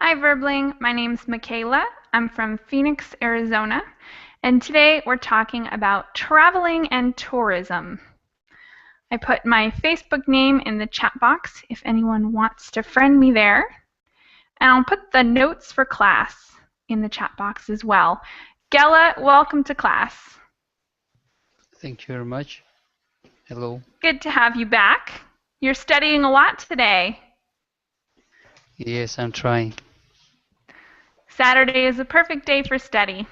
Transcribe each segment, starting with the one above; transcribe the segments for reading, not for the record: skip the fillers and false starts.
Hi, Verbling. My name's Michaela. I'm from Phoenix, Arizona, and today we're talking about traveling and tourism. I put my Facebook name in the chat box if anyone wants to friend me there, and I'll put the notes for class in the chat box as well. Gela, welcome to class. Thank you very much. Hello. Good to have you back. You're studying a lot today. Yes, I'm trying. Saturday is a perfect day for study.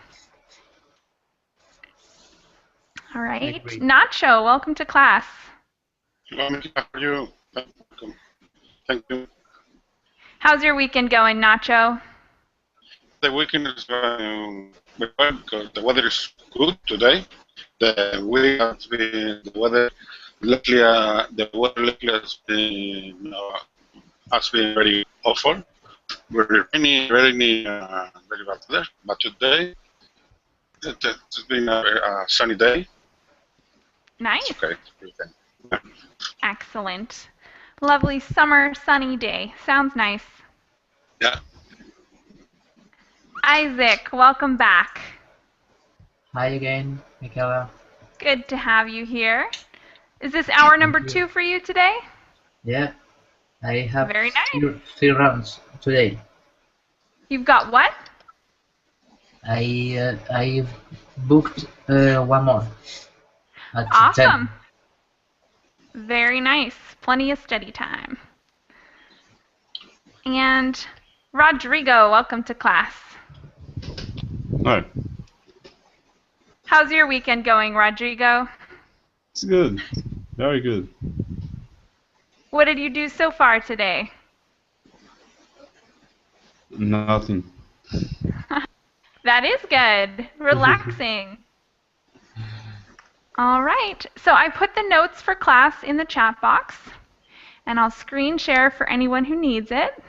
All right. Nacho, welcome to class. Hello, how are you? Welcome. Thank you. How's your weekend going, Nacho? The weekend is going very well because the weather is good today. The weather lately has been very awful. Very rainy, very bad weather. But today it's been a sunny day. Nice. It's okay. Yeah. Excellent. Lovely summer sunny day. Sounds nice. Yeah. Isaac, welcome back. Hi again, Michaela. Good to have you here. Is this hour number 2 for you today? Yeah, I have Very nice. three rounds today. You've got what? I booked one more. At Awesome. 10. Very nice. Plenty of study time. And Rodrigo, welcome to class. Hi. How's your weekend going, Rodrigo? It's good. Very good. What did you do so far today? Nothing. That is good. Relaxing. All right. So I put the notes for class in the chat box, and I'll screen share for anyone who needs it.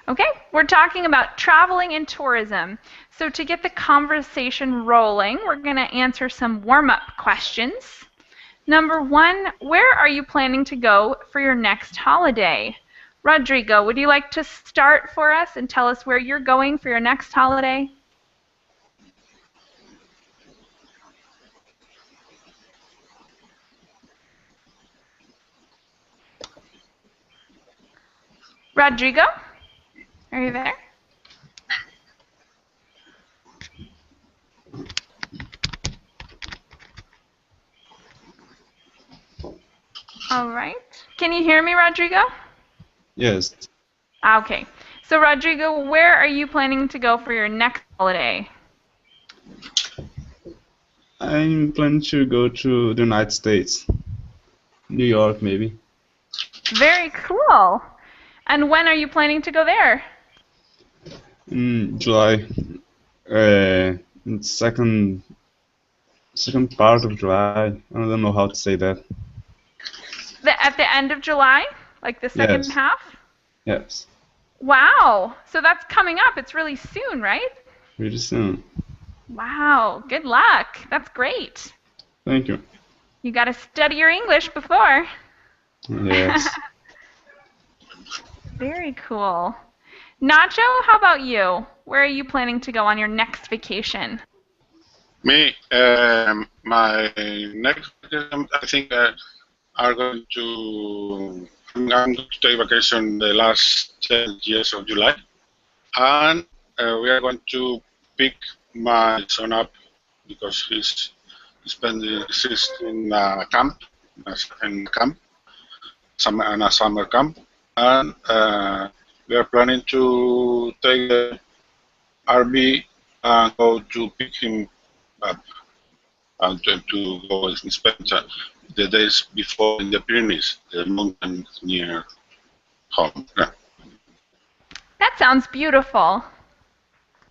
Okay, we're talking about traveling and tourism. So to get the conversation rolling, we're going to answer some warm-up questions. Number 1, where are you planning to go for your next holiday? Rodrigo, would you like to start for us and tell us where you're going for your next holiday? Rodrigo, are you there? All right. Can you hear me, Rodrigo? Yes. Okay. So, Rodrigo, where are you planning to go for your next holiday? I'm planning to go to the United States. New York, maybe. Very cool. And when are you planning to go there? In July. In second part of July. I don't know how to say that. At the end of July? Like the second Yes. half? Yes. Wow. So that's coming up. It's really soon, right? Pretty soon. Wow. Good luck. That's great. Thank you. You got to study your English before. Yes. Very cool. Nacho, how about you? Where are you planning to go on your next vacation? Me, my next vacation, I think I'm going to take vacation the last 10 years of July, and we are going to pick my son up because he's in a camp, in a summer camp, and we are planning to take the RV and go to pick him up and to go and spend the days before in the Pyrenees, the mountain near home. Yeah. That sounds beautiful.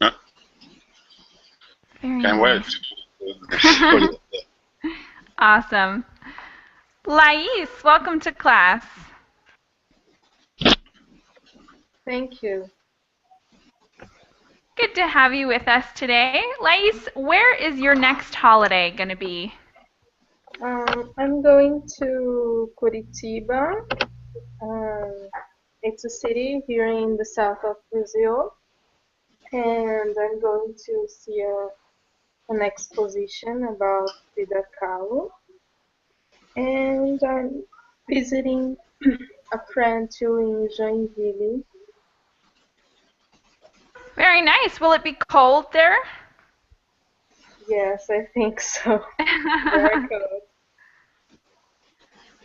Yeah. Very Can't nice. wait. Awesome. Lais, welcome to class. Thank you. Good to have you with us today. Lais, where is your next holiday going to be? I'm going to Curitiba It's a city here in the south of Brazil, and I'm going to see an exposition about Frida Kahlo, and I'm visiting a friend too in Joinville. Very nice. Will it be cold there? Yes, I think so. Very cold.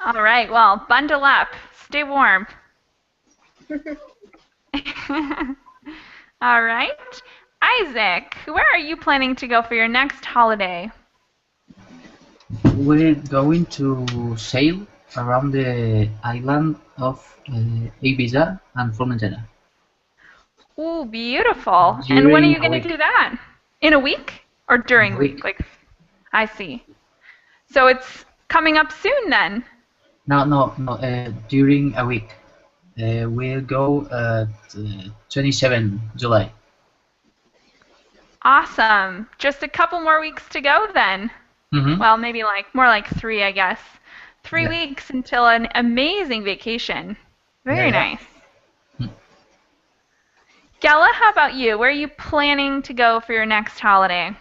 All right. Well, bundle up. Stay warm. All right. Isaac, where are you planning to go for your next holiday? We're going to sail around the island of Ibiza and Formentera. Ooh, beautiful. And when are During you a going to week. do that? In a week or during In a the week? week. Like, I see. So it's coming up soon then. No. During a week. We'll go at 27 July. Awesome. Just a couple more weeks to go then. Mm-hmm. Well, maybe more like 3, I guess. 3 Yeah. weeks until an amazing vacation. Very Yeah. nice. Gela, how about you? Where are you planning to go for your next holiday?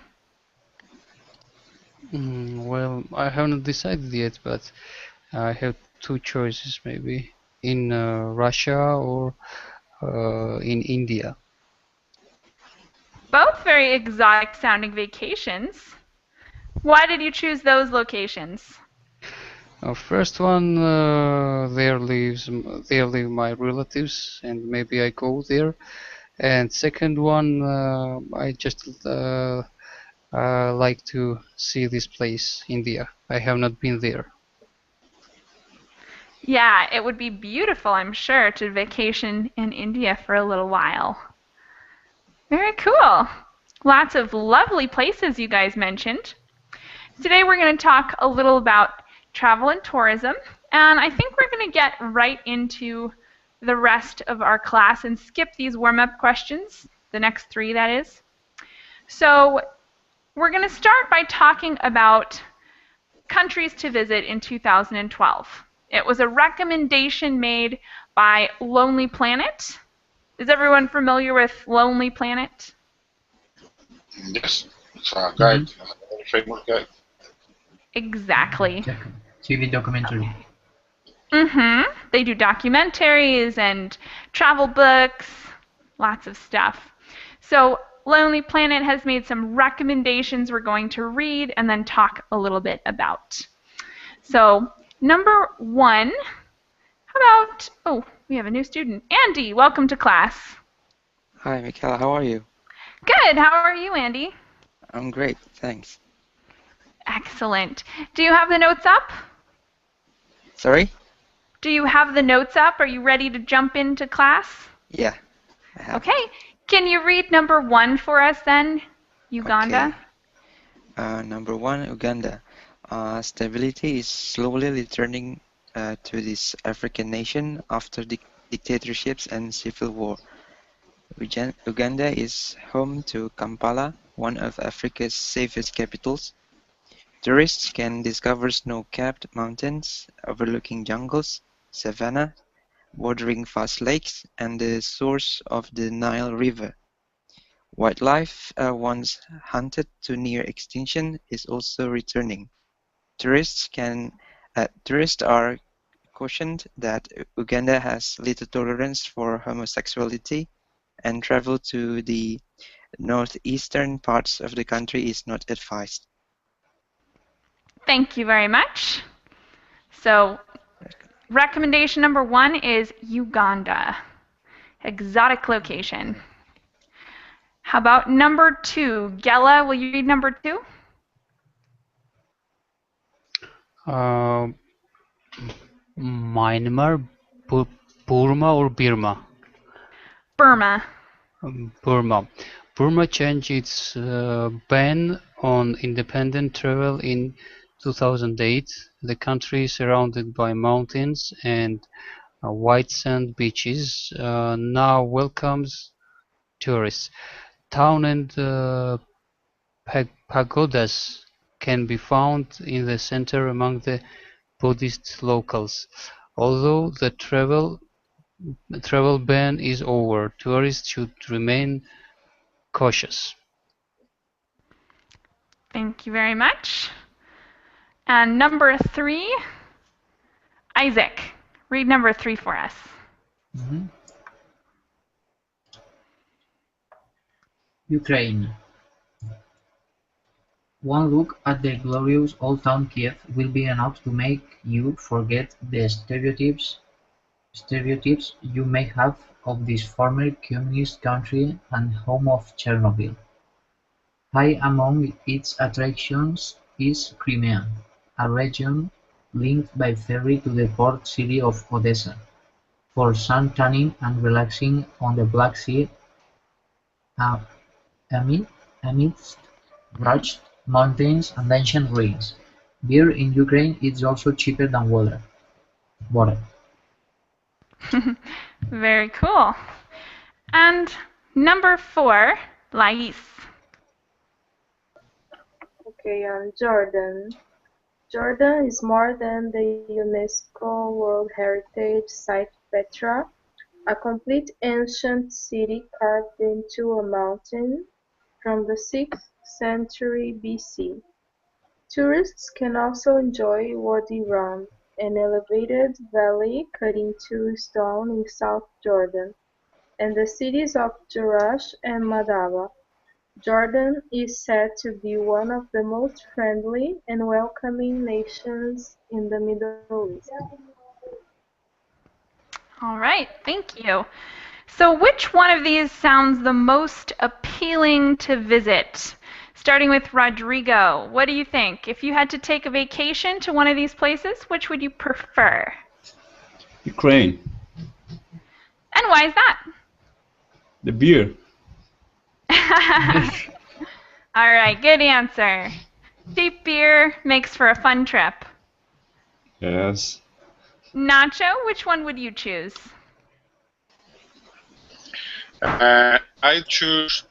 Well, I haven't decided yet, but I have two choices maybe in Russia or in India. Both very exotic sounding vacations. Why did you choose those locations? First one, there live my relatives, and maybe I go there. And second one, I just like to see this place, India. I have not been there. Yeah, it would be beautiful, I'm sure, to vacation in India for a little while. Very cool. Lots of lovely places you guys mentioned. Today we're going to talk a little about travel and tourism, and I think we're going to get right into the rest of our class and skip these warm-up questions, the next 3 that is. So we're going to start by talking about countries to visit in 2012. It was a recommendation made by Lonely Planet. Is everyone familiar with Lonely Planet? Yes, it's a guide, a very famous guide. Exactly. TV documentary. They do documentaries and travel books, lots of stuff. So Lonely Planet has made some recommendations we're going to read and then talk a little bit about. So number 1, how about, oh, we have a new student. Andy, welcome to class. Hi, Michaela, how are you? Good, how are you, Andy? I'm great, thanks. Excellent. Do you have the notes up? Sorry? Do you have the notes up? Are you ready to jump into class? Yeah, I have. Okay. Can you read number 1 for us then? Uganda? Okay. Number 1, Uganda. Stability is slowly returning to this African nation after dictatorships and civil war. Uganda is home to Kampala, one of Africa's safest capitals. Tourists can discover snow-capped mountains overlooking jungles, savanna, bordering vast lakes, and the source of the Nile River. Wildlife, once hunted to near extinction, is also returning. Tourists are cautioned that Uganda has little tolerance for homosexuality, and travel to the northeastern parts of the country is not advised. Thank you very much. So, recommendation number 1 is Uganda. Exotic location. How about number 2? Gela, will you read number 2? Myanmar, Burma or Burma? Burma. Burma. Burma changed its ban on independent travel in 2008. The country, surrounded by mountains and white sand beaches, now welcomes tourists. Town and pagodas can be found in the center among the Buddhist locals. Although the travel The travel ban is over. Tourists should remain cautious. Thank you very much. And number 3, Isaac, read number 3 for us. Mhm. Ukraine. One look at the glorious old town Kiev will be enough to make you forget the stereotypes you may have of this former communist country and home of Chernobyl. High among its attractions is Crimea, a region linked by ferry to the port city of Odessa, for sun tanning and relaxing on the Black Sea amidst rugged mountains and ancient ruins. Beer in Ukraine is also cheaper than water. Very cool. And number 4, Lais. Okay, Jordan. Jordan is more than the UNESCO World Heritage Site Petra, a complete ancient city carved into a mountain from the 6th century BC. Tourists can also enjoy Wadi Rum, an elevated valley cut into stone in South Jordan, and the cities of Jerash and Madaba. Jordan is said to be one of the most friendly and welcoming nations in the Middle East. All right, thank you. So which one of these sounds the most appealing to visit? Starting with Rodrigo, what do you think? If you had to take a vacation to one of these places, which would you prefer? Ukraine. And why is that? The beer. All right, good answer. Cheap beer makes for a fun trip. Yes. Nacho, which one would you choose? I choose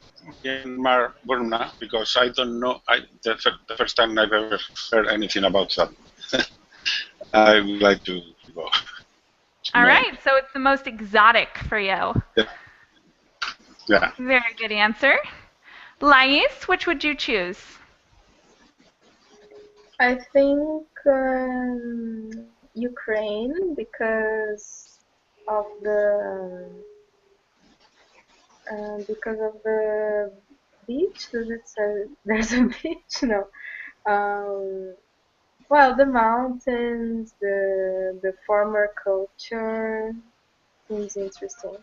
Myanmar Burma because I don't know. The first time I've ever heard anything about that. I would like to go. All right, so it's the most exotic for you. Yeah. Very good answer. Lais, which would you choose? I think Ukraine because of the beach. Does it say there's a beach? No. Well, the mountains, the former culture seems interesting.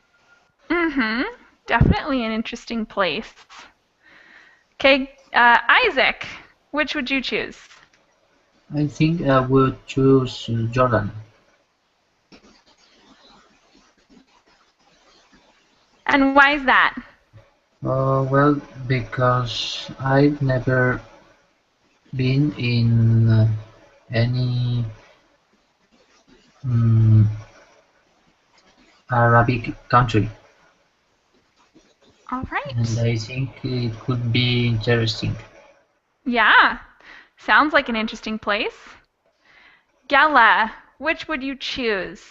Mm-hmm. Definitely an interesting place. Okay, Isaac, which would you choose? I think I would choose Jordan. And why is that? Well, because I've never been in any Arabic country, All right. and I think it could be interesting. Yeah, sounds like an interesting place. Gala, which would you choose?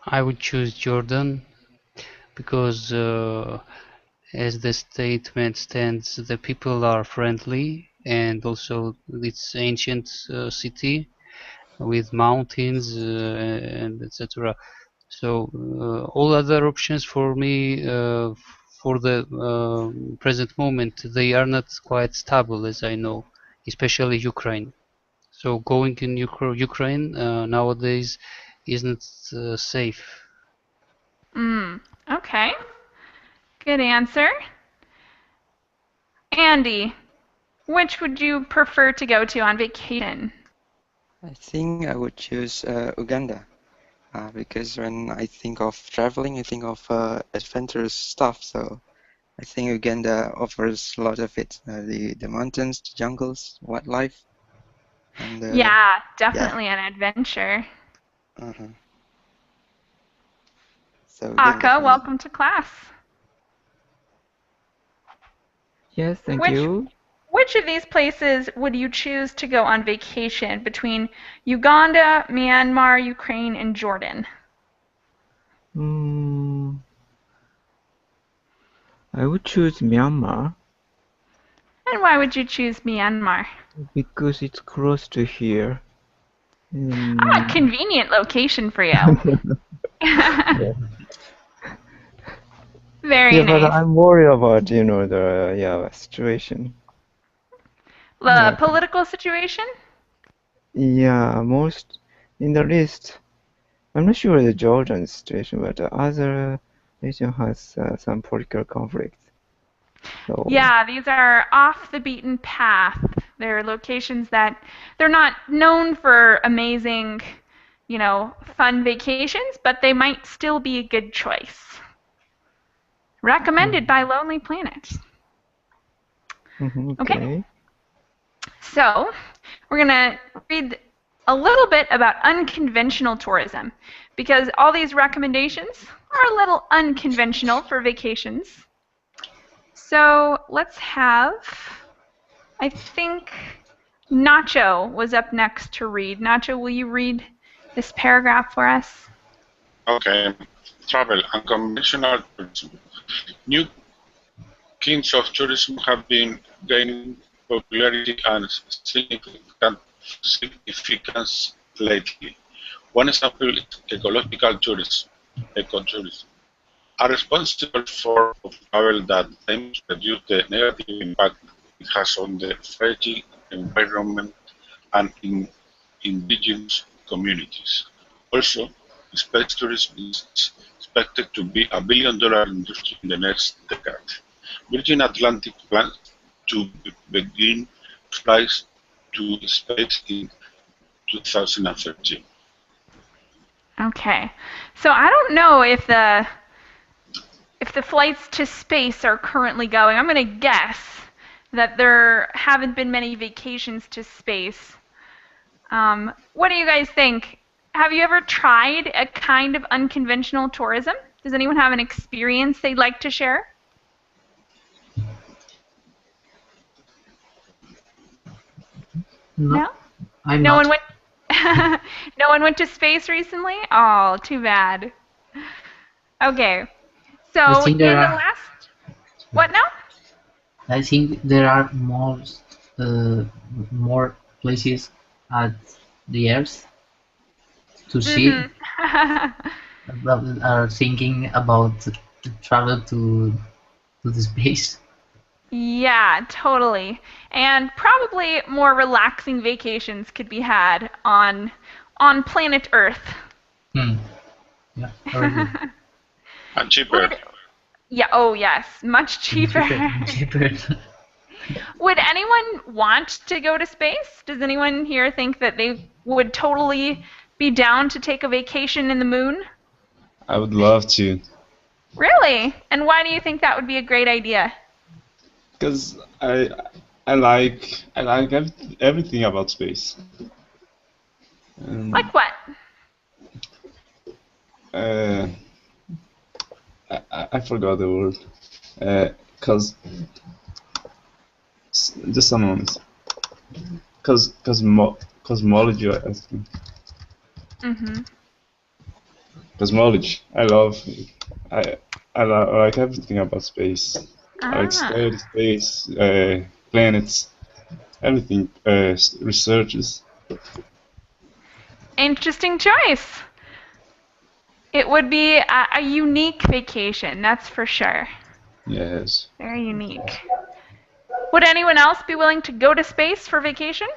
I would choose Jordan because, as the statement stands, the people are friendly, and also it's ancient city with mountains and etc. So all other options for me for the present moment, they are not quite stable, as I know, especially Ukraine. So going in Ukraine nowadays isn't safe. Okay. Good answer. Andy, which would you prefer to go to on vacation? I think I would choose Uganda because when I think of traveling, I think of adventurous stuff. So I think Uganda offers a lot of it: the mountains, the jungles, wildlife, and Yeah, definitely an adventure. uh-huh. So Uganda Aka, for me. welcome to class. Yes, thank you. Which of these places would you choose to go on vacation between Uganda, Myanmar, Ukraine, and Jordan? Mm, I would choose Myanmar And why would you choose Myanmar? because it's close to here. Ah, convenient location for you. Yeah. Very Yeah, but nice. I'm worried about, the situation. The Yeah. political situation? Yeah, most in the list. I'm not sure the Jordan situation, but the other region has some political conflict. So Yeah, these are off the beaten path. They're locations that they're not known for amazing, fun vacations, but they might still be a good choice. Recommended by Lonely Planet. okay. So, we're going to read a little bit about unconventional tourism because all these recommendations are a little unconventional for vacations. So, let's have, I think, Nacho was up next to read. Nacho, will you read this paragraph for us? Okay. Travel and conventional tourism. New kinds of tourism have been gaining popularity and significance lately. One example is ecological tourism, ecotourism, a responsible form of travel that aims to reduce the negative impact it has on the fragile environment and in indigenous communities. Also, space tourism is expected to be a billion-dollar industry in the next decade. Virgin Atlantic plans to begin flights to space in 2013. Okay. So I don't know if the flights to space are currently going. I'm going to guess that there haven't been many vacations to space. What do you guys think? Have you ever tried a kind of unconventional tourism? Does anyone have an experience they'd like to share? No, No? I'm No not. one went No one went to space recently? Oh, too bad. Okay. I So think there in the are. last what now? I think there are more places at the Earth to see that are thinking about travel to the space. Yeah, totally. And probably more relaxing vacations could be had on planet Earth. Yeah, very good. And cheaper. Yeah, oh yes, much cheaper. Cheaper. Would anyone want to go to space? Does anyone here think that they would totally be down to take a vacation in the moon? I would love to. Really? And why do you think that would be a great idea? Because I like everything about space. Like what? I forgot the word. Just a moment. Cosmology, I think. Cosmology. I like everything about space. I like space, planets, everything, researches. Interesting choice. It would be a unique vacation, that's for sure. Yes. Very unique. Would anyone else be willing to go to space for vacation?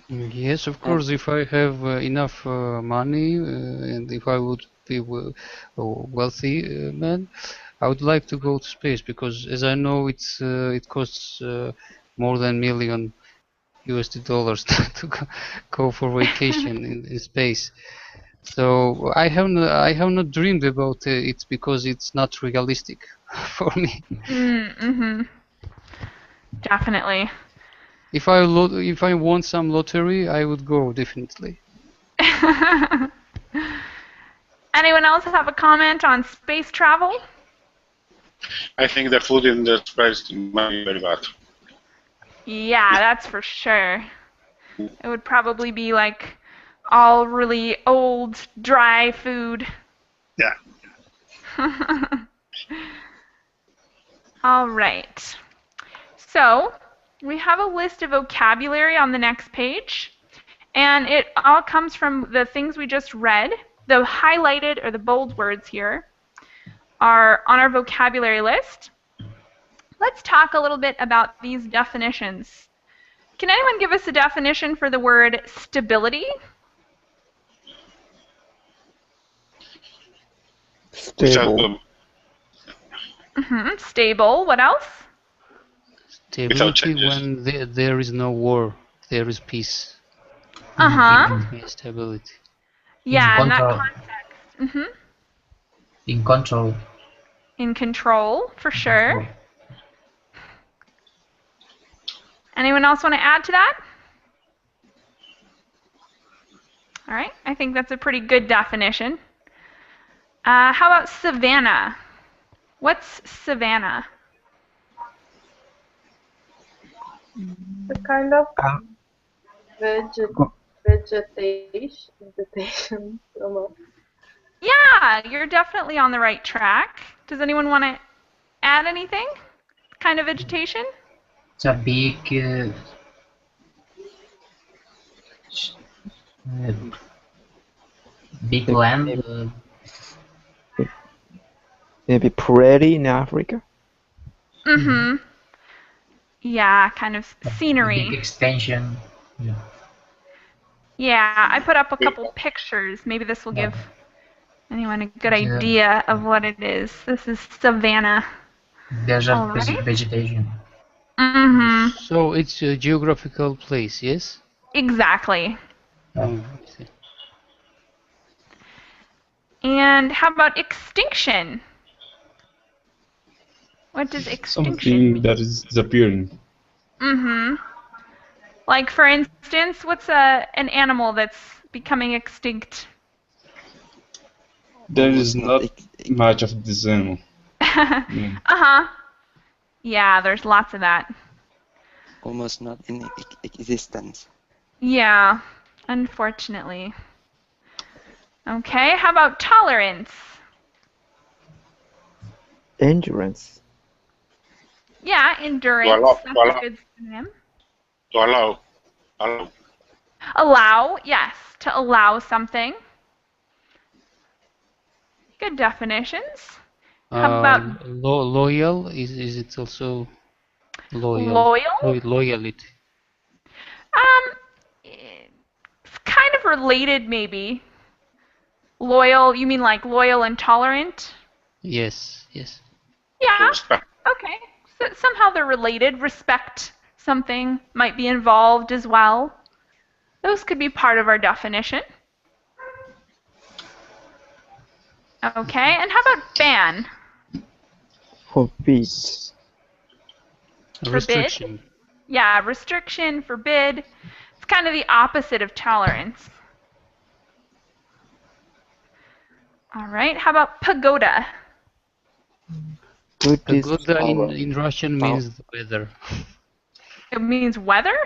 Yes, of course, if I have enough money and if I would be a wealthy man, I would like to go to space because, as I know, it costs more than million USD dollars to go for vacation in space. So I have not dreamed about it because it's not realistic for me. Definitely. If I won some lottery, I would go definitely. Anyone else have a comment on space travel? I think the food in the space might be very bad. Yeah, that's for sure. It would probably be like all really old, dry food. Yeah. All right. So we have a list of vocabulary on the next page, and it all comes from the things we just read. The highlighted or the bold words here are on our vocabulary list. Let's talk a little bit about these definitions. Can anyone give us a definition for the word stability? Stable. Stable. What else? Stability when there is no war, there is peace. Stability. Yeah, in that context. In control. In control, for sure. Anyone else want to add to that? All right, I think that's a pretty good definition. How about savanna? What's savanna? The kind of vegetation. Yeah, you're definitely on the right track. Does anyone want to add anything? Kind of vegetation? It's a big big land. Maybe prairie in Africa? Yeah, kind of scenery. Big extension. Yeah, I put up a couple pictures. Maybe this will give anyone a good idea of what it is. This is savanna. There's a vegetation. So it's a geographical place, yes? Exactly. I see. And how about extinction? What does extinction Something mean? that is disappearing. Like, for instance, what's an animal that's becoming extinct? There is not much of this animal. Yeah, there's lots of that. Almost not in existence. Yeah, unfortunately. Okay, how about tolerance? Endurance. Yeah, endurance. That's a good synonym. To allow. Allow, yes, to allow something. Good definitions. How about loyal? Is it also loyal? loyal? Loyalty. It's kind of related, maybe. Loyal, you mean like loyal and tolerant? Yes. Yeah, okay. So somehow they're related. Respect something might be involved as well. Those could be part of our definition. Okay, and how about ban? Forbid. Restriction. Yeah, restriction, forbid. It's kind of the opposite of tolerance. All right, how about pagoda? Pagoda in Russian means the weather. It means weather?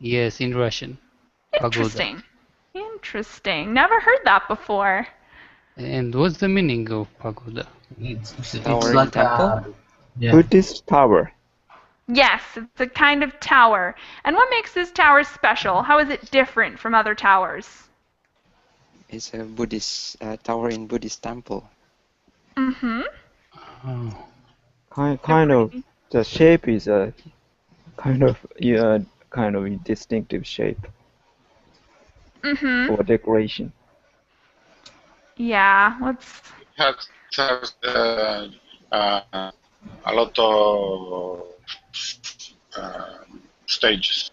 Yes, in Russian. Interesting. Interesting. Never heard that before. And what's the meaning of pagoda? It's like a Buddhist tower. Yes, it's a kind of tower. And what makes this tower special? How is it different from other towers? It's a Buddhist tower in Buddhist temple. Kind of. The shape is a kind of distinctive shape. For decoration. Yeah, let's. It has a lot of stages.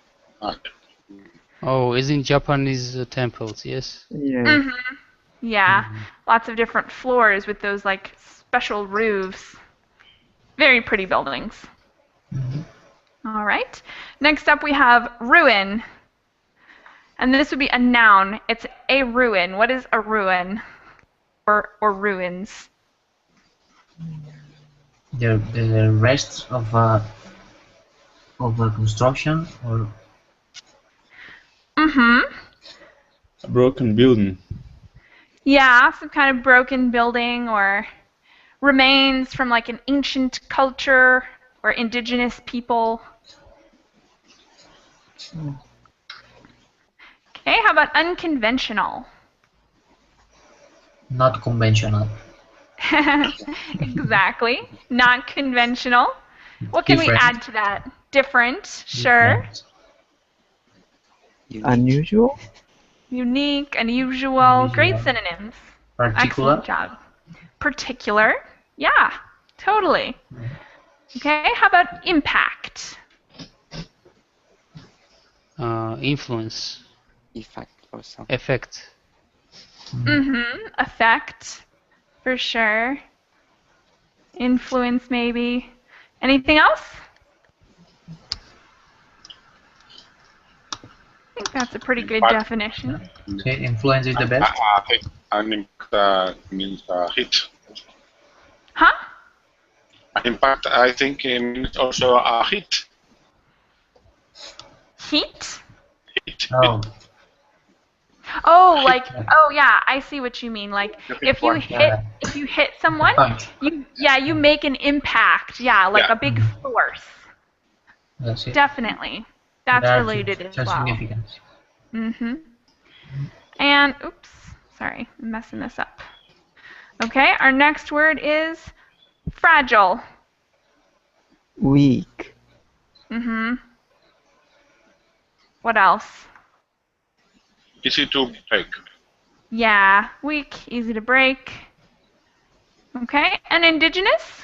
Oh, is in Japanese temples, yes? Yeah. Yeah, lots of different floors with those like special roofs. Very pretty buildings. All right. Next up we have ruin. And this would be a noun. It's a ruin. What is a ruin? Or ruins? The rest of a construction or. A broken building. Yeah, some kind of broken building or remains from like an ancient culture or indigenous people. Okay, how about unconventional? Not conventional. Exactly. Not conventional. What can we Different. add to that? Different, sure. Different. Unique. Unusual? Unique, unusual. Great Unusual. synonyms. Particular. Excellent job. Particular. Yeah, totally. Okay, how about impact? Influence, Effect or something. effect. Effect, for sure. Influence, maybe. Anything else? I think that's a pretty good Impact. definition. Okay, influence is the best. I think an impact means hit. Huh? Impact, I think, means also a hit. Heat? Hit. Oh, Oh, like, oh yeah, I see what you mean. Like, if you Yeah. hit someone, Punch. you make an impact. Yeah, like Yeah. a big force. That's it. Definitely. That's related as That's well. significant. And, oops, sorry, I'm messing this up. Okay, our next word is fragile. Weak. What else? Easy to break. Yeah, weak, easy to break. Okay, and indigenous?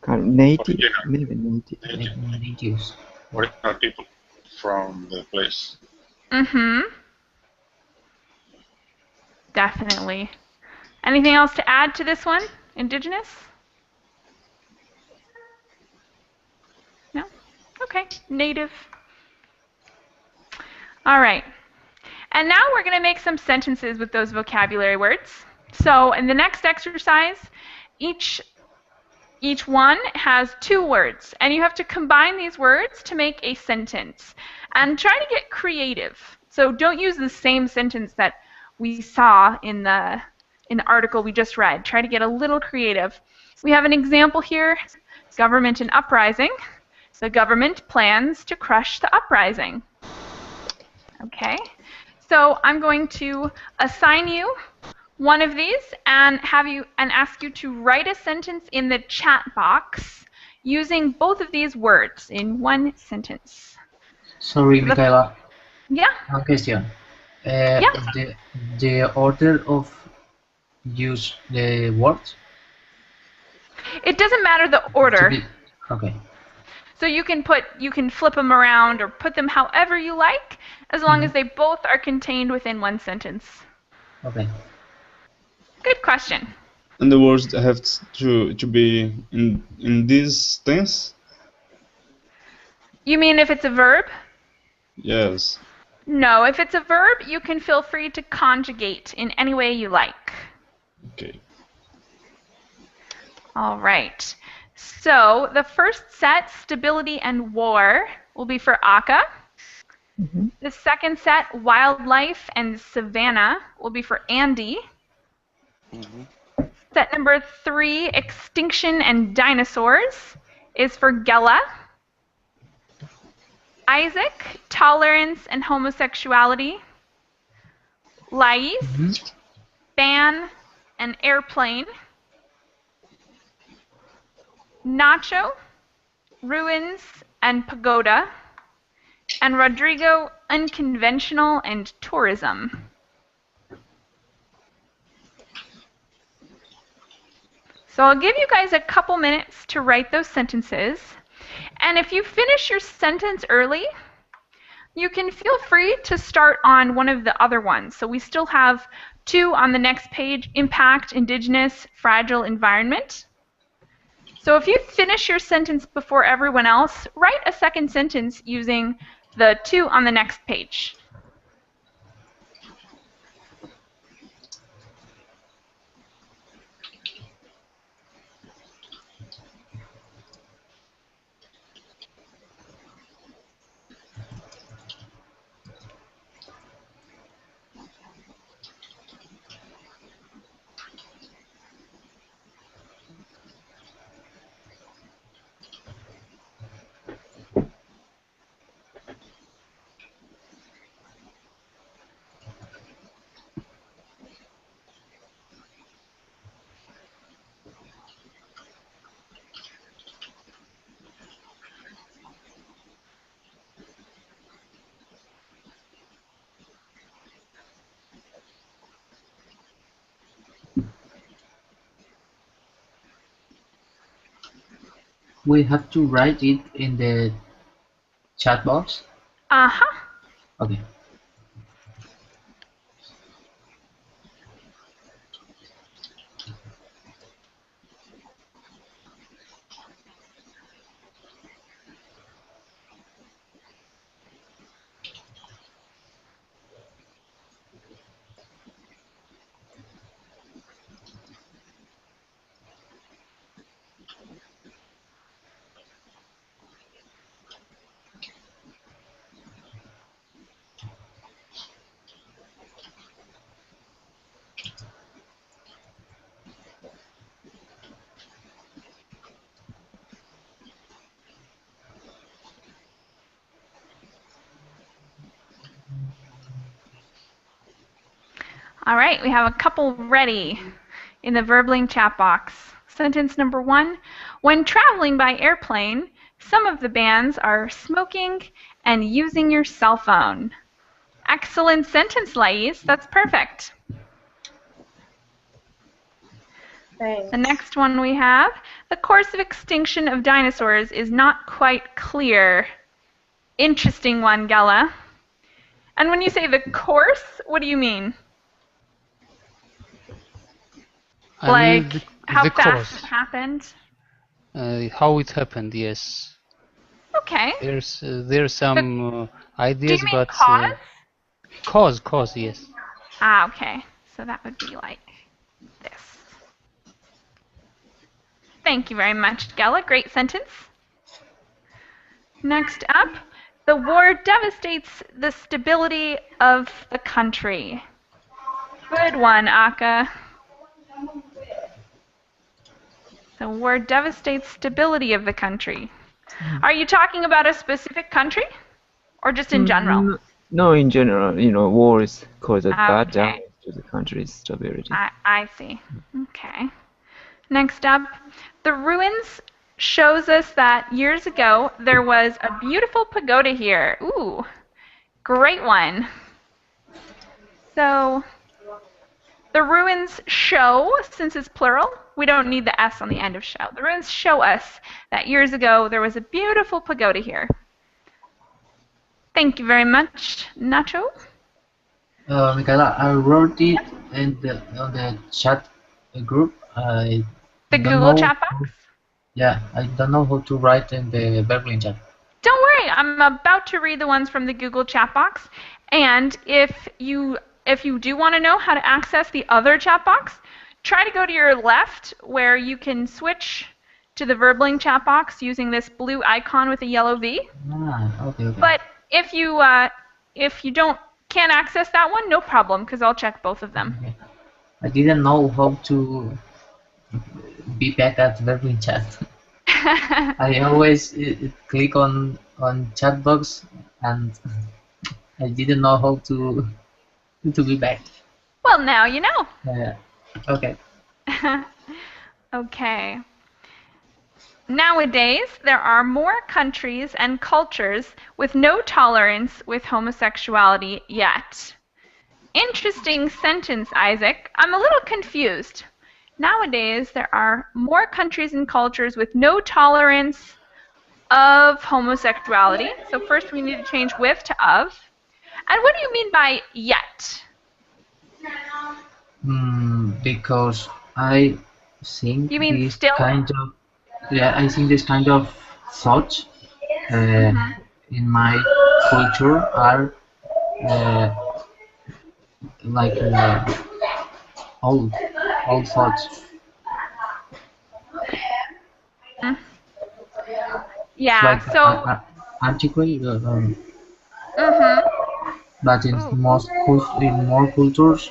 Kind of native. Original. Maybe native. Natives. Original people from the place. Definitely. Anything else to add to this one? Indigenous? No? Okay, native. All right. And now we're going to make some sentences with those vocabulary words. So in the next exercise, each one has 2 words, and you have to combine these words to make a sentence. And try to get creative. So don't use the same sentence that we saw in the article we just read. Try to get a little creative. We have an example here, government and uprising. The government plans to crush the uprising. Okay, so I'm going to assign you one of these and ask you to write a sentence in the chat box using both of these words in one sentence. Sorry, Michaela. Yeah? One question. Yeah. The order of use the words? It doesn't matter the order. Okay. So you can flip them around or put them however you like, as long as they both are contained within one sentence. Okay. Good question. And the words have to be in this tense? You mean if it's a verb? Yes. No, if it's a verb, you can feel free to conjugate in any way you like. Okay. All right. So the first set, stability and war, will be for Aka. The second set, wildlife and savanna, will be for Andy. Set number 3, extinction and dinosaurs, is for Gela. Isaac, tolerance and homosexuality. Lais, ban and airplane. Nacho, ruins and pagoda. And Rodrigo, unconventional and tourism. So I'll give you guys a couple minutes to write those sentences. And if you finish your sentence early, you can feel free to start on one of the other ones. So we still have 2 on the next page, impact, indigenous, fragile environment. So if you finish your sentence before everyone else, write a second sentence using the 2 on the next page. We have to write it in the chat box. Uh-huh. Okay. All right, we have a couple ready in the Verbling chat box. Sentence number 1. When traveling by airplane, some of the bands are smoking and using your cell phone. Excellent sentence, Lais. That's perfect. Thanks. The next one we have, the course of extinction of dinosaurs is not quite clear. Interesting one, Gela. And when you say the course, what do you mean? I Like mean how the fast course. it happened? How it happened, yes. Okay. There's some Do ideas, you mean but cause? cause, yes. Ah, okay. So that would be like this. Thank you very much, Gela. Great sentence. Next up, the war devastates the stability of the country. Good one, Aka. The war devastates stability of the country. Are you talking about a specific country or just in general? No, in general, wars cause a bad Okay. damage to the country's stability. I see. Okay. Next up, the ruins shows us that years ago there was a beautiful pagoda here. Ooh, great one. So the ruins show, since it's plural, we don't need the S on the end of show. The ruins show us that years ago there was a beautiful pagoda here. Thank you very much, Nacho. Michaela, I wrote it on the chat group. I The don't Google know. chat box? Yeah, I don't know how to write in the Berlin chat. Don't worry, I'm about to read the ones from the Google chat box. And if you do want to know how to access the other chat box, try to go to your left where you can switch to the Verbling chat box using this blue icon with a yellow V. Ah, okay. But if you can't access that one, no problem, because I'll check both of them. Okay. I didn't know how to be back at Berlin chat. I always click on chat box and I didn't know how to be back. Well, now you know. Okay. Okay. Nowadays, there are more countries and cultures with no tolerance with homosexuality yet. Interesting sentence, Isaac. I'm a little confused. Nowadays, there are more countries and cultures with no tolerance of homosexuality. So first we need to change with to of. And what do you mean by yet? Because I think You mean this still? I think this kind of thoughts in my culture are like old thoughts. Yeah, Like so antiquated, but in more cultures,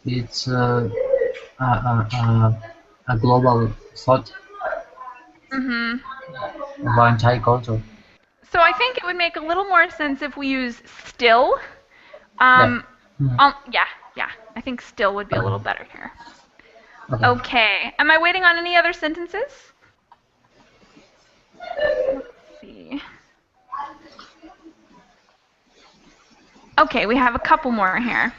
it's a global thought of our entire culture. So I think it would make a little more sense if we use still. Yeah. Yeah, I think still would be a little better here. Okay. Okay, am I waiting on any other sentences? Let's see. Okay, we have a couple more here.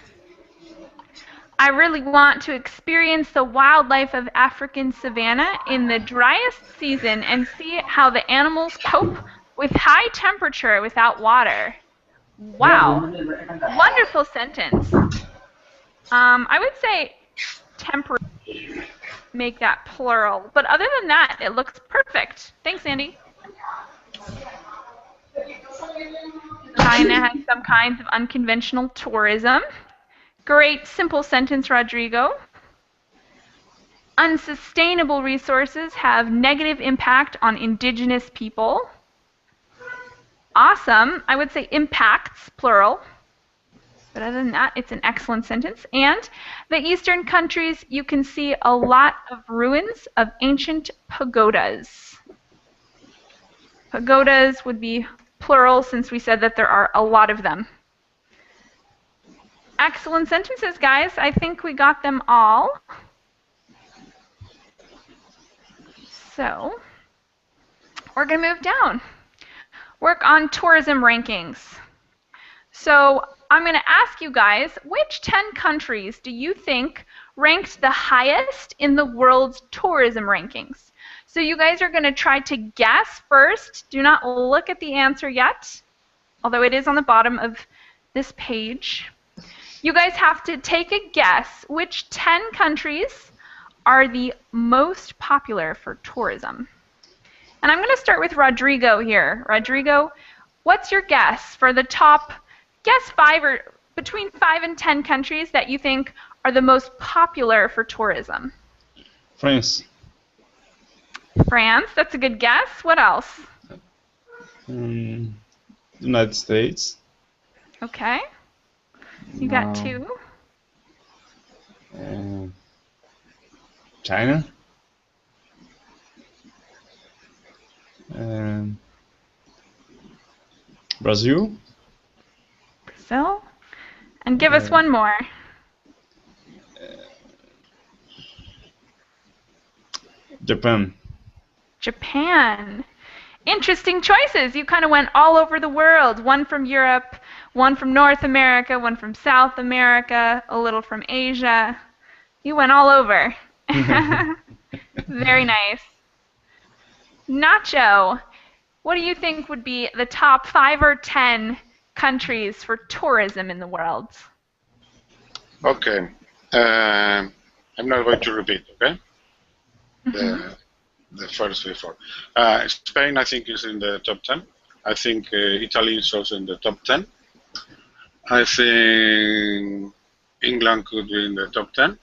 I really want to experience the wildlife of African savanna in the driest season and see how the animals cope with high temperature without water. Wow. Wonderful sentence. I would say temperate, make that plural. But other than that, it looks perfect. Thanks, Andy. China has some kinds of unconventional tourism. Great simple sentence, Rodrigo. Unsustainable resources have negative impact on indigenous people. Awesome. I would say impacts, plural. But other than that, it's an excellent sentence. And the eastern countries, you can see a lot of ruins of ancient pagodas. Pagodas would be plural since we said that there are a lot of them. Excellent sentences, guys. I think we got them all. So we're going to move down. Work on tourism rankings. So I'm going to ask you guys, which 10 countries do you think ranked the highest in the world's tourism rankings? So you guys are going to try to guess first. Do not look at the answer yet, although it is on the bottom of this page. You guys have to take a guess which 10 countries are the most popular for tourism. And I'm going to start with Rodrigo here. Rodrigo, what's your guess for the top, guess 5 or between 5 and 10 countries that you think are the most popular for tourism? France. France, that's a good guess. What else? United States. Okay. You got 2. China. Brazil. Brazil. And give us one more. Japan. Japan. Interesting choices. You kind of went all over the world. One from Europe, one from North America, one from South America, a little from Asia. You went all over. Very nice. Nacho, what do you think would be the top 5 or 10 countries for tourism in the world? Okay. I'm not going to repeat, okay? The first 3, 4. Spain, I think, is in the top 10. I think Italy is also in the top 10. I think England could be in the top 10.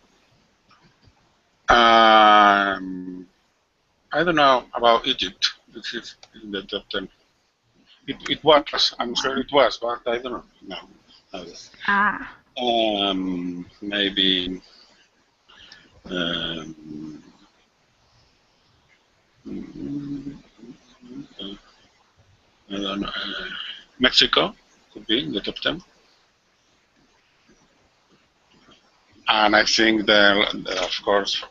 I don't know about Egypt, which is in the top 10. It was, I'm sure it was, but I don't know. No. Maybe I don't know. Mexico could be in the top 10. And I think that, of course,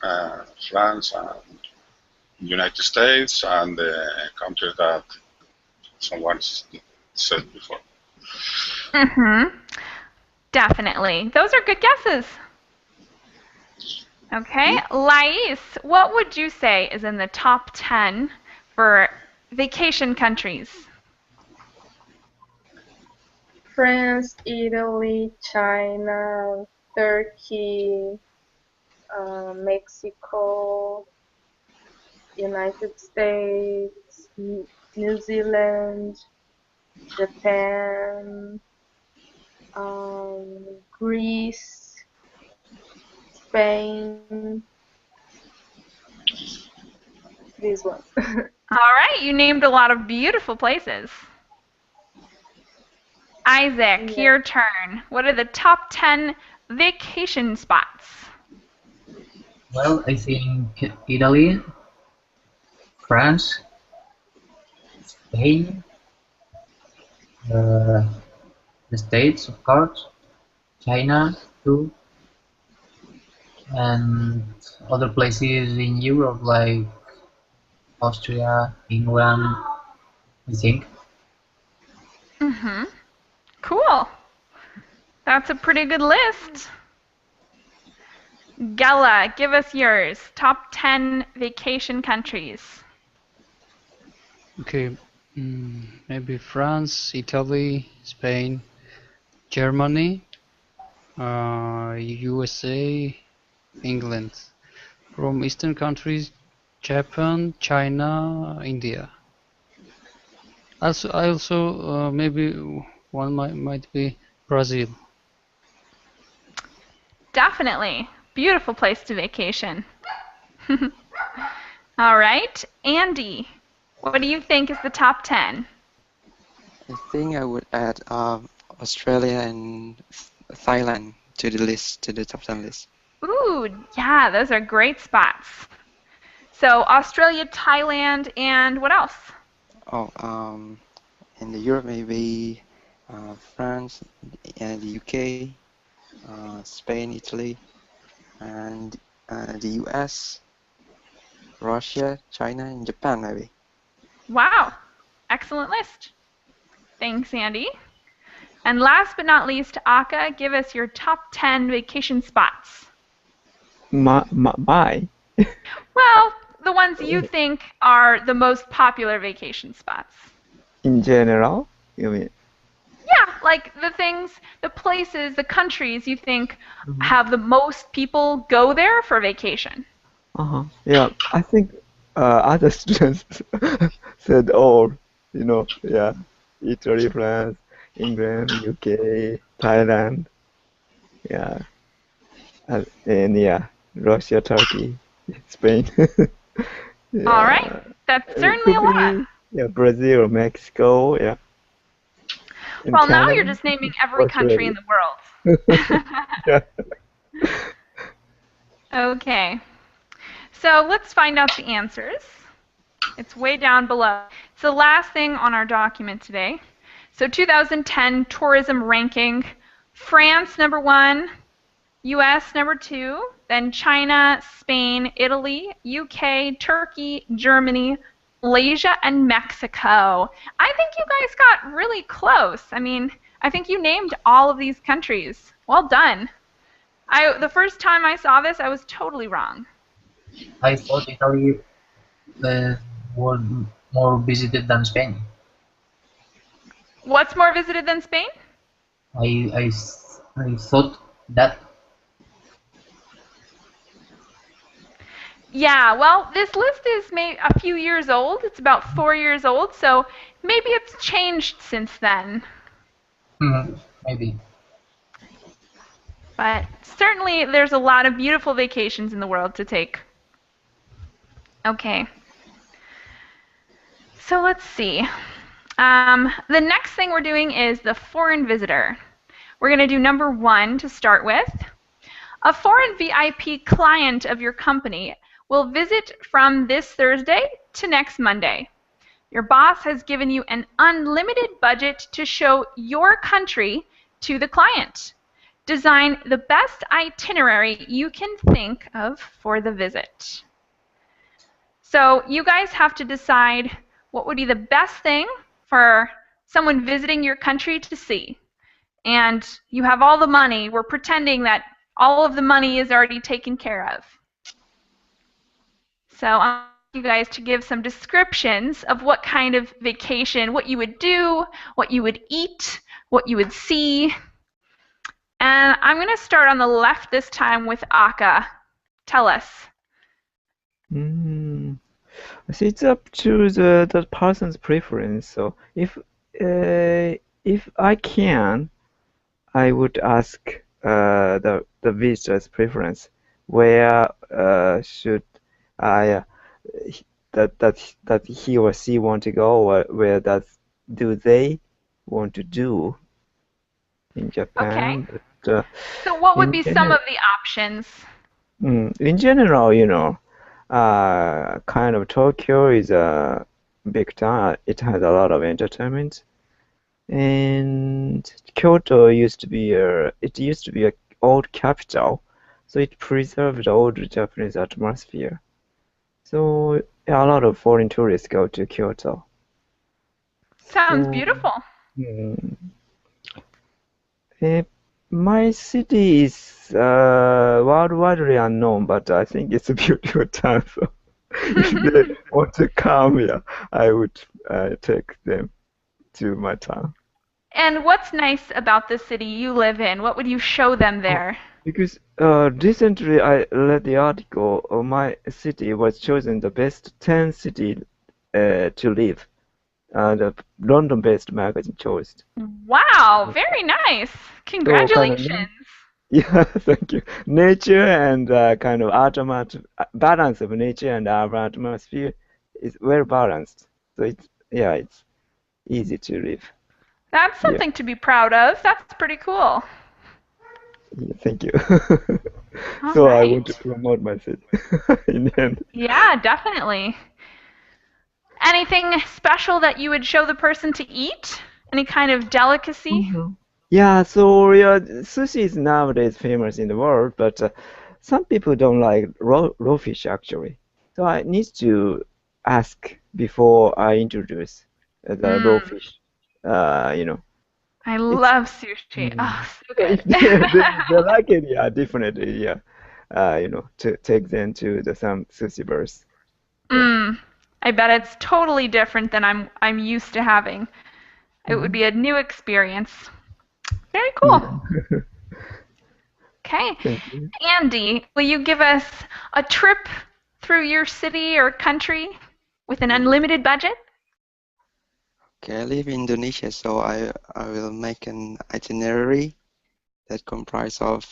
France and United States and the countries that someone said before. Definitely. Those are good guesses. Okay. Lais, what would you say is in the top 10 for vacation countries? France, Italy, China, Turkey, Mexico, United States, New Zealand, Japan, Greece, Spain, these ones. All right, you named a lot of beautiful places. Isaac, your turn. What are the top 10 vacation spots? Well, I think Italy, France, Spain, the States, of course, China too, and other places in Europe like Austria, England, I think. Cool. That's a pretty good list. Gela, give us yours. Top 10 vacation countries. Okay, maybe France, Italy, Spain, Germany, USA, England. From Eastern countries, Japan, China, India. I also maybe one might be Brazil. Definitely. Beautiful place to vacation. All right. Andy, what do you think is the top 10? I think I would add Australia and Thailand to the list, to the top 10 list. Ooh, yeah, those are great spots. So Australia, Thailand, and what else? Oh, in the Europe maybe France and the UK, Spain, Italy, and the US, Russia, China, and Japan maybe. Wow, excellent list. Thanks, Andy. And last but not least, Aka, give us your top 10 vacation spots. My. Well, the ones you think are the most popular vacation spots. In general, you mean? Yeah, like the things, the places, the countries you think have the most people go there for vacation. Yeah, I think other students said all, yeah, Italy, France, England, UK, Thailand, yeah, and yeah, Russia, Turkey, Spain. Yeah, All right, that's it certainly a could lot. be, yeah, Brazil, Mexico, yeah. And Well, now Canada, you're just naming every country in Australia. the world. Okay, so let's find out the answers. It's way down below. It's the last thing on our document today. So 2010 tourism ranking, France number 1, US number 2, then China, Spain, Italy, UK, Turkey, Germany, Malaysia, and Mexico. I think you guys got really close. I mean, I think you named all of these countries. Well done. The first time I saw this, I was totally wrong. I thought Italy was more visited than Spain. What's more visited than Spain? I thought that. Yeah, well, this list is maybe a few years old. It's about 4 years old, so maybe it's changed since then. Maybe. But certainly there's a lot of beautiful vacations in the world to take. Okay. So let's see. The next thing we're doing is the foreign visitor. We're going to do number 1 to start with. A foreign VIP client of your company will visit from this Thursday to next Monday. Your boss has given you an unlimited budget to show your country to the client. Design the best itinerary you can think of for the visit. So you guys have to decide what would be the best thing for someone visiting your country to see. And you have all the money. We're pretending that all of the money is already taken care of. So I want you guys to give some descriptions of what kind of vacation, what you would do, what you would eat, what you would see. And I'm going to start on the left this time with Aka. Tell us. I see it's up to the person's preference. So if I can, I would ask the visitor's preference. Where should I that he or she want to go, or where do they want to do in Japan? Okay. But, So what would in be some general, of the options? in general, kind of Tokyo is a big town. It has a lot of entertainment, and Kyoto used to be a old capital, so it preserved old Japanese atmosphere. So yeah, a lot of foreign tourists go to Kyoto. Sounds So, beautiful. My city is worldwide unknown, but I think it's a beautiful town. So if they want to come here, I would take them to my town. And what's nice about the city you live in? What would you show them Oh, there? because recently I read the article, my city was chosen the best 10 city to live. The London-based magazine chose. Wow, very nice. So kind of Congratulations. yeah, thank you. Nature and kind of balance of nature and our atmosphere is well balanced. So it's easy to live. That's Yeah, something to be proud of. That's pretty cool. yeah, thank you. All So I want to right. promote my city in the end. Yeah, definitely. Anything special that you would show the person to eat? Any kind of delicacy? Yeah, so yeah, sushi is nowadays famous in the world, but some people don't like raw fish actually. So I need to ask before I introduce the raw Mm, fish. I It's love sushi. mm. Oh, so So if good. they like it, yeah, definitely, yeah. To take them to some sushi bars. Yeah. Mm, I bet it's totally different than I'm used to having. It would Mhm. be a new experience. Very cool. Yeah. Okay. Thank you. Andy, will you give us a trip through your city or country with an unlimited budget? Okay, I live in Indonesia, so I will make an itinerary that comprise of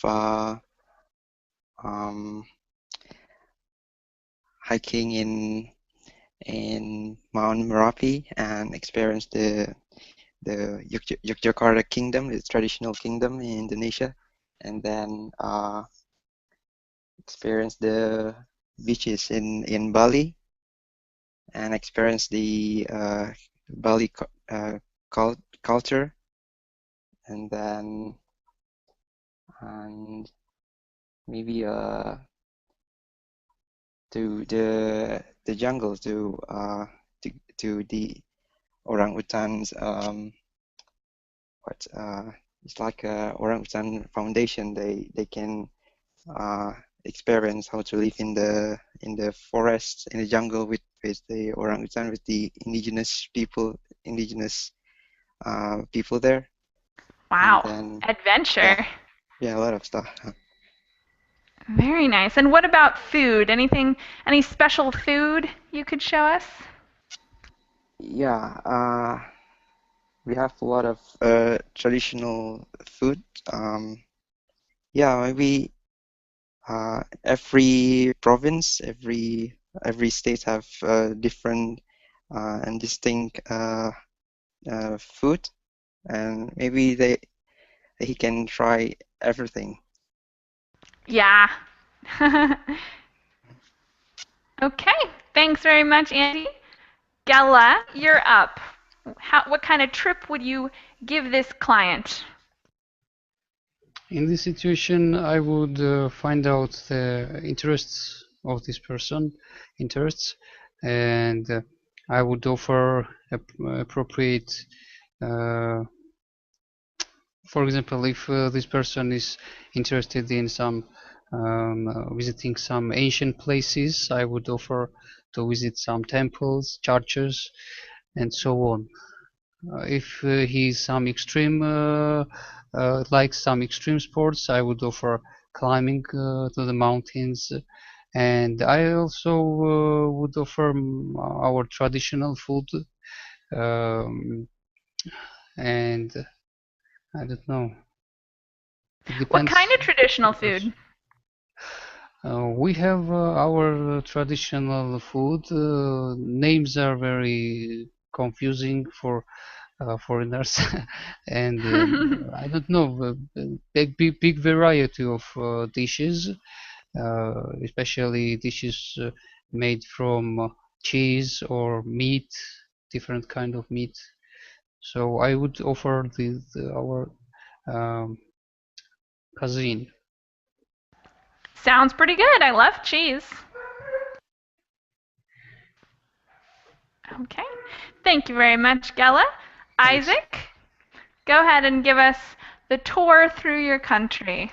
um, hiking in Mount Merapi and experience the Yogyakarta Kingdom, the traditional kingdom in Indonesia, and then experience the beaches in Bali and experience the Bali culture, and then and maybe to the jungle to the orangutans what it's like a orangutan foundation. They can experience how to live in the forest, in the jungle with the orangutan, with the indigenous people there, and Wow, then yeah, adventure. yeah, a lot of stuff. Very nice. And what about food? Any special food you could show us? Yeah, we have a lot of traditional food. Yeah, maybe every province, every state have different and distinct food, and maybe he can try everything. Yeah. Okay, thanks very much, Andy. Gela, you're up. What kind of trip would you give this client? In this situation, I would find out the interests of this person, and I would offer appropriate. For example, if this person is interested in visiting some ancient places, I would offer to visit some temples, churches, and so on. If he's some extreme likes some extreme sports, I would offer climbing to the mountains, and I also would offer our traditional food, um, and I don't know. It What kind depends of traditional on the person. food? We have our traditional food. Names are very confusing for foreigners, and I don't know, big variety of dishes, especially dishes made from cheese or meat, different kind of meat. So I would offer our um, cuisine. Sounds pretty good. I love cheese. Okay. Thank you very much, Gela. Thanks. Isaac, go ahead and give us the tour through your country?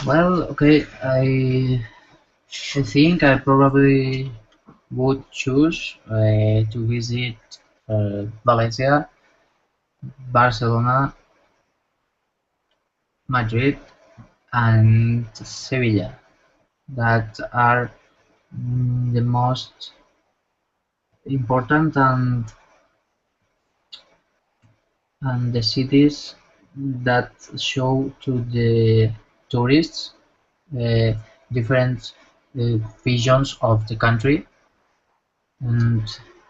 Well, okay, I think I probably would choose to visit Valencia, Barcelona, Madrid, and Sevilla. That are the most important and the cities that show to the tourists uh, different visions of the country, and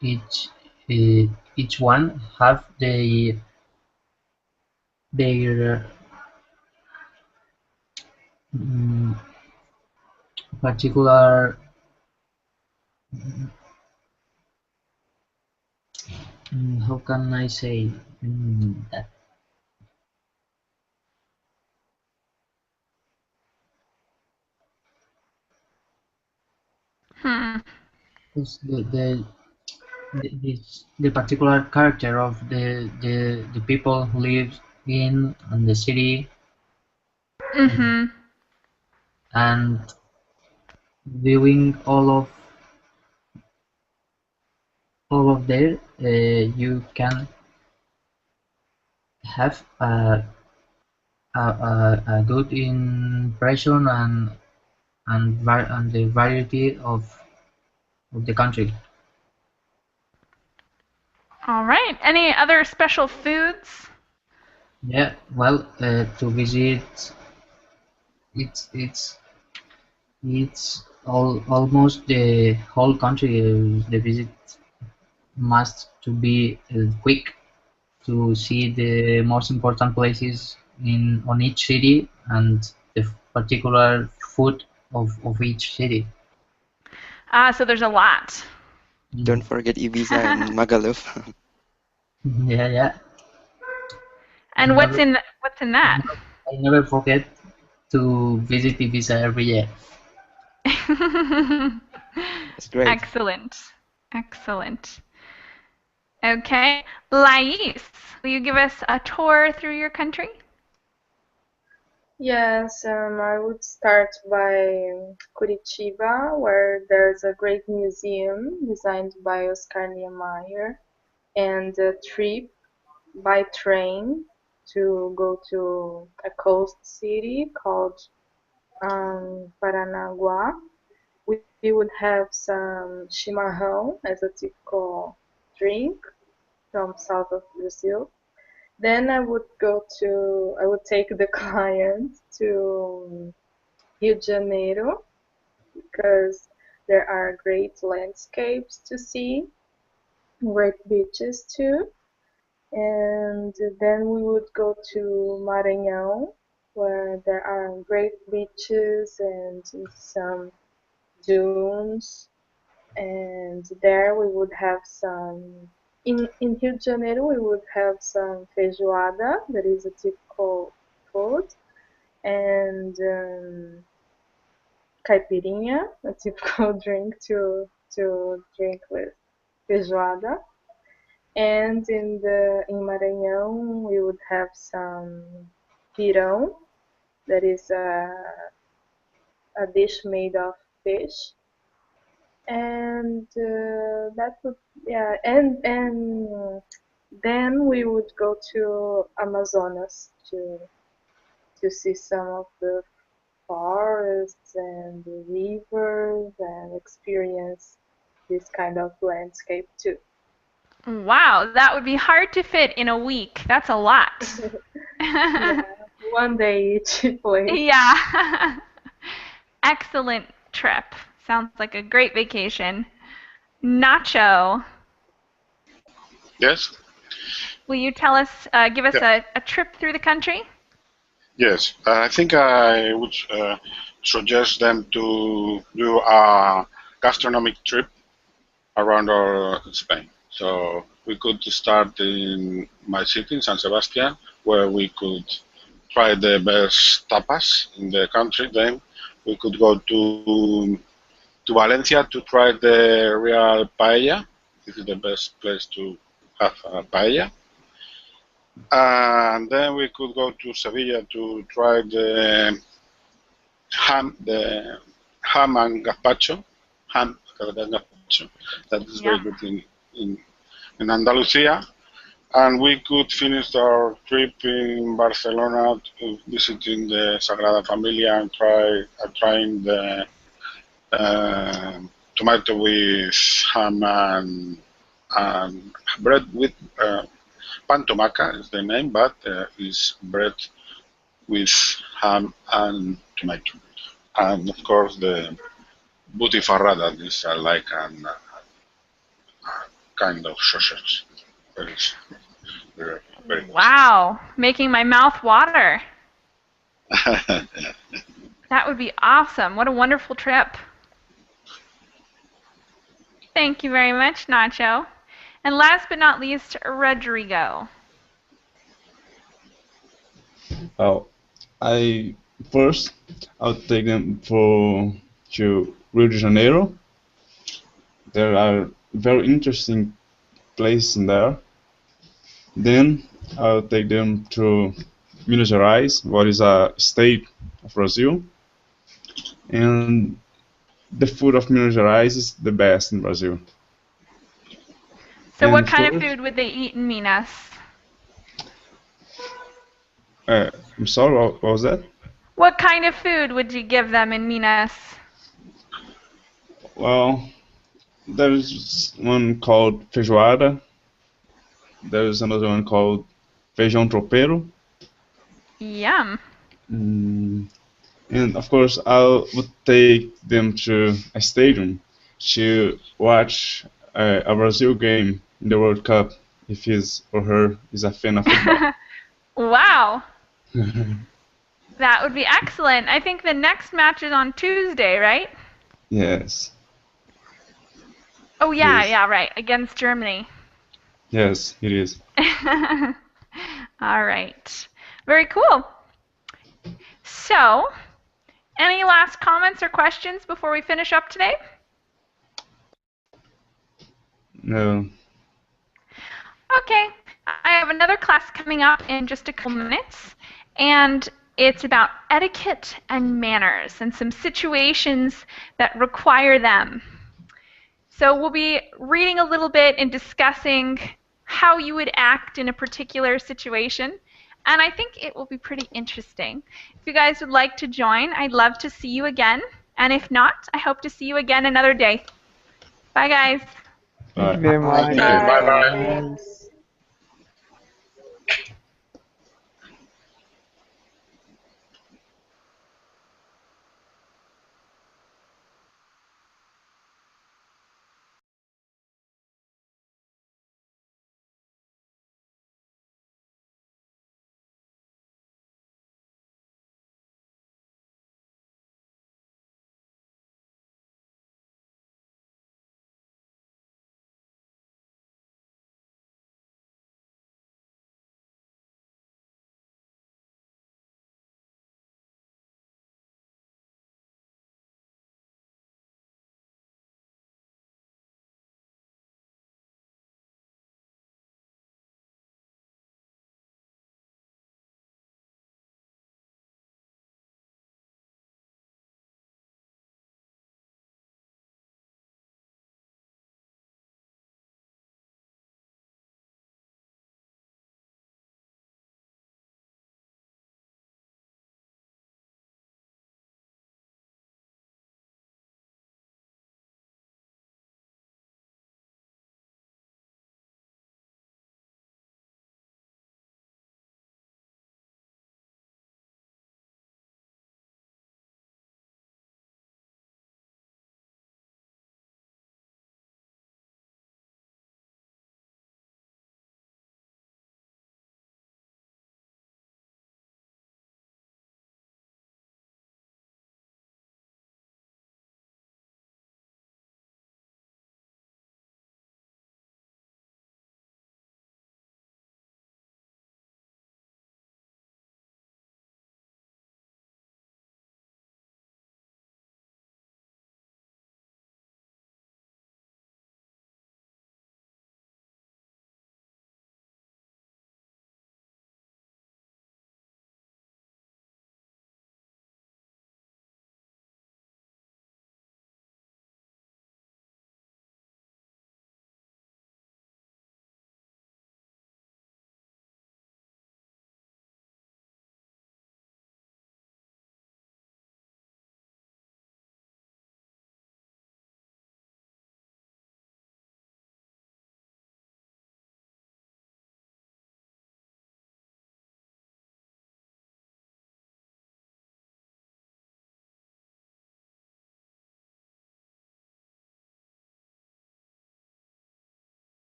each each one have their mm, particular how can I say that? It's the particular character of the people who live in the city, Mm-hmm. and viewing all of there, you can have a good impression and the variety of the country. All right. Any other special foods? Yeah, well, to visit, it's almost the whole country. The visit must to be quick to see the most important places in on each city and the particular food of each city. So there's a lot. Don't forget Ibiza and Magaluf. Yeah, yeah. And what's in that? I never forget to visit Ibiza every year. That's great. Excellent. Excellent. Okay. Lais, will you give us a tour through your country? Yes, I would start by Curitiba, where there's a great museum designed by Oscar Niemeyer, and a trip by train to go to a coast city called Paranaguá. We would have some chimarrão as a typical drink from south of Brazil. Then I would take the client to Rio de Janeiro because there are great landscapes to see, great beaches too. And then we would go to Maranhão, where there are great beaches and some dunes. And there we would have some in Rio de Janeiro, we would have some feijoada, that is a typical food, and caipirinha, a typical drink to drink with feijoada. And in Maranhão, we would have some pirão, that is a dish made of fish. And that would, yeah, and then we would go to Amazonas to see some of the forests and the rivers and experience this kind of landscape too. Wow, that would be hard to fit in a week. That's a lot. Yeah, one day each place. Yeah. Excellent trip. Sounds like a great vacation. Nacho. Yes? Will you tell us, give us a trip through the country? Yes. I think I would suggest them to do a gastronomic trip around Spain. So we could start in my city, in San Sebastian, where we could try the best tapas in the country. Then we could go to Valencia to try the real paella. This is the best place to have a paella. And then we could go to Sevilla to try the ham and gazpacho. Ham and gazpacho. That is very good in Andalusia. And we could finish our trip in Barcelona visiting the Sagrada Familia and trying the tomato with ham and bread with pan tomaca is the name, but is bread with ham and tomato. And of course the butifarra, that is like a kind of sausage. Very, very, very Wow, making my mouth water. That would be awesome. What a wonderful trip. Thank you very much, Nacho. And last but not least, Rodrigo. Oh, I'll take them to Rio de Janeiro. There are very interesting places in there. Then I'll take them to Minas Gerais, what is a state of Brazil. And the food of Minas Gerais is the best in Brazil. So And what kind of first- food would they eat in Minas? I'm sorry, what was that? What kind of food would you give them in Minas? Well, there's one called feijoada. There's another one called feijão tropeiro. Yum. And of course, I would take them to a stadium to watch a Brazil game in the World Cup if his or her is a fan of football. Wow. That would be excellent. I think the next match is on Tuesday, right? Yes. Oh, yeah, Yes. yeah, right. Against Germany. Yes, it is. All right. Very cool. So, any last comments or questions before we finish up today? No. Okay. I have another class coming up in just a couple minutes, and it's about etiquette and manners and some situations that require them. So we'll be reading a little bit and discussing how you would act in a particular situation, and I think it will be pretty interesting. If you guys would like to join, I'd love to see you again, and if not, I hope to see you again another day. Bye, guys. Thank you very Bye. much. Bye-bye. Thanks.